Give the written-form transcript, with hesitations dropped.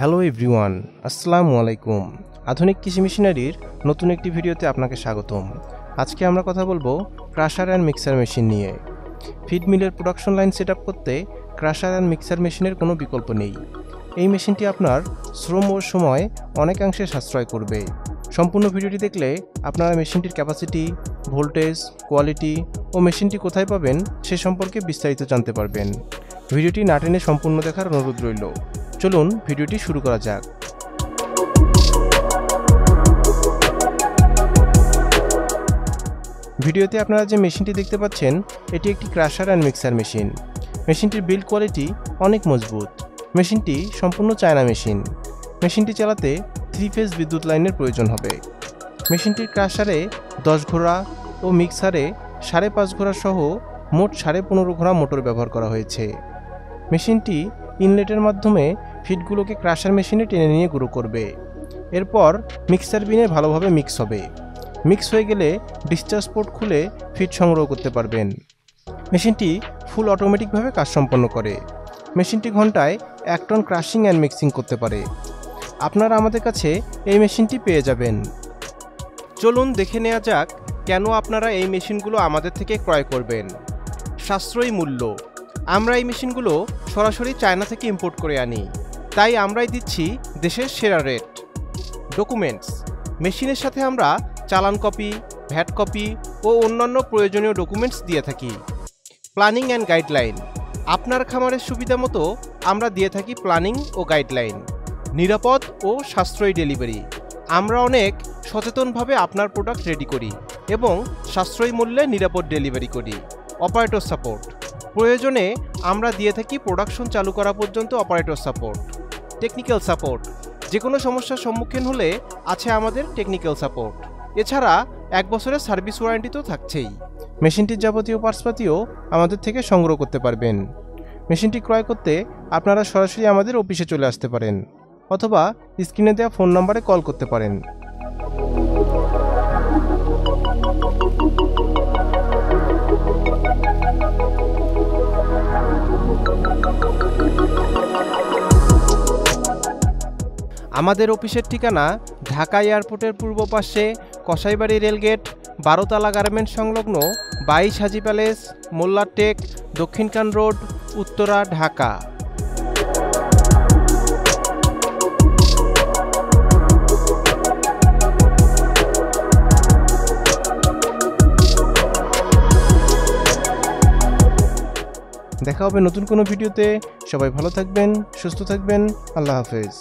Hello everyone, আসসালামু আলাইকুম। আধুনিক কৃষি মেশিনারির নতুন একটি ভিডিওতে আপনাকে স্বাগতম। আজকে আমরা কথা বলবো ক্রাশার অ্যান্ড মিক্সার মেশিন নিয়ে। ফিড মিলের প্রোডাকশন লাইন সেট আপ করতে ক্রাশার অ্যান্ড মিক্সার মেশিনের কোনো বিকল্প নেই। এই মেশিনটি আপনার শ্রম ও সময় অনেকাংশে সাশ্রয় করবে। সম্পূর্ণ ভিডিওটি দেখলে আপনারা মেশিনটির ক্যাপাসিটি, ভোল্টেজ, কোয়ালিটি ও মেশিনটি কোথায় পাবেন সে সম্পর্কে বিস্তারিত জানতে পারবেন। ভিডিওটি না টেনে সম্পূর্ণ দেখার অনুরোধ রইল। চলুন ভিডিওটি শুরু করা যাক। ভিডিওতে আপনারা যে মেশিনটি দেখতে পাচ্ছেন এটি একটি ক্রাশার অ্যান্ড মিক্সার মেশিন। মেশিনটির বিল্ড কোয়ালিটি অনেক মজবুত। মেশিনটি সম্পূর্ণ চায়না মেশিন। মেশিনটি চালাতে 3 ফেজ বিদ্যুৎ লাইনের প্রয়োজন হবে। মেশিনটির ক্রাশারে 10 ঘোড়া ও মিক্সারে 5.5 ঘোড়া সহ মোট 15.5 ঘোড়া মোটর ব্যবহার করা হয়েছে। মেশিনটি ইনলেটের মাধ্যমে ফিডগুলোকে ক্রাশার মেশিনে টেনে নিয়ে গুঁড়ো করবে। এরপর মিক্সার বিনে ভালোভাবে মিক্স হবে। মিক্স হয়ে গেলে ডিসচার্জ পোর্ট খুলে ফিড সংগ্রহ করতে পারবেন। মেশিনটি ফুল অটোমেটিকভাবে কাজ সম্পন্ন করে। মেশিনটি ঘন্টায় 1 টন ক্রাশিং অ্যান্ড মিক্সিং করতে পারে। আপনারা আমাদের কাছে এই মেশিনটি পেয়ে যাবেন। চলুন দেখে নেওয়া যাক কেন আপনারা এই মেশিনগুলো আমাদের থেকে ক্রয় করবেন। সাশ্রয়ী মূল্য। আমরা এই মেশিনগুলো সরাসরি চায়না থেকে ইম্পোর্ট করে আনি, তাই আমরাই দিচ্ছি দেশের সেরা রেট। ডকুমেন্টস। মেশিনের সাথে আমরা চালান কপি, ভ্যাট কপি ও অন্যান্য প্রয়োজনীয় ডকুমেন্টস দিয়ে থাকি। Planning and guideline. আপনার খামারের সুবিধা মতো আমরা দিয়ে থাকি প্ল্যানিং ও গাইডলাইন। নিরাপদ ও সাশ্রয়ী ডেলিভারি। আমরা অনেক সচেতনভাবে আপনার প্রোডাক্ট রেডি করি এবং সাশ্রয়ী মূল্যে নিরাপদ ডেলিভারি করি। Operator support. প্রয়োজনে আমরা দিয়ে থাকি প্রোডাকশন চালু করা পর্যন্ত অপারেটর সাপোর্ট। Technical support. যে কোনো সমস্যার সম্মুখীন হলে আছে আমাদের টেকনিক্যাল সাপোর্ট। এছাড়া 1 বছরের সার্ভিস ওয়ারেন্টি তো থাকছেই। মেশিনটির যাবতীয় পার্টসপাতিও আমাদের থেকে সংগ্রহ করতে পারবেন। মেশিনটি ক্রয় করতে আপনারা সরাসরি আমাদের অফিসে চলে আসতে পারেন অথবা স্ক্রিনে দেওয়া ফোন নম্বরে কল করতে পারেন। আমাদের অফিসের ঠিকানা ঢাকা এয়ারপোর্টের পূর্ব পাশে কসাইবাড়ি রেলগেট, 12 তলা গার্মেন্ট সংলগ্ন 22 হাজি প্যালেস, মোল্লার টেক, দক্ষিণকান রোড, উত্তরা, ঢাকা। দেখা হবে নতুন কোনো ভিডিওতে। সবাই ভালো থাকবেন, সুস্থ থাকবেন। আল্লাহ হাফেজ।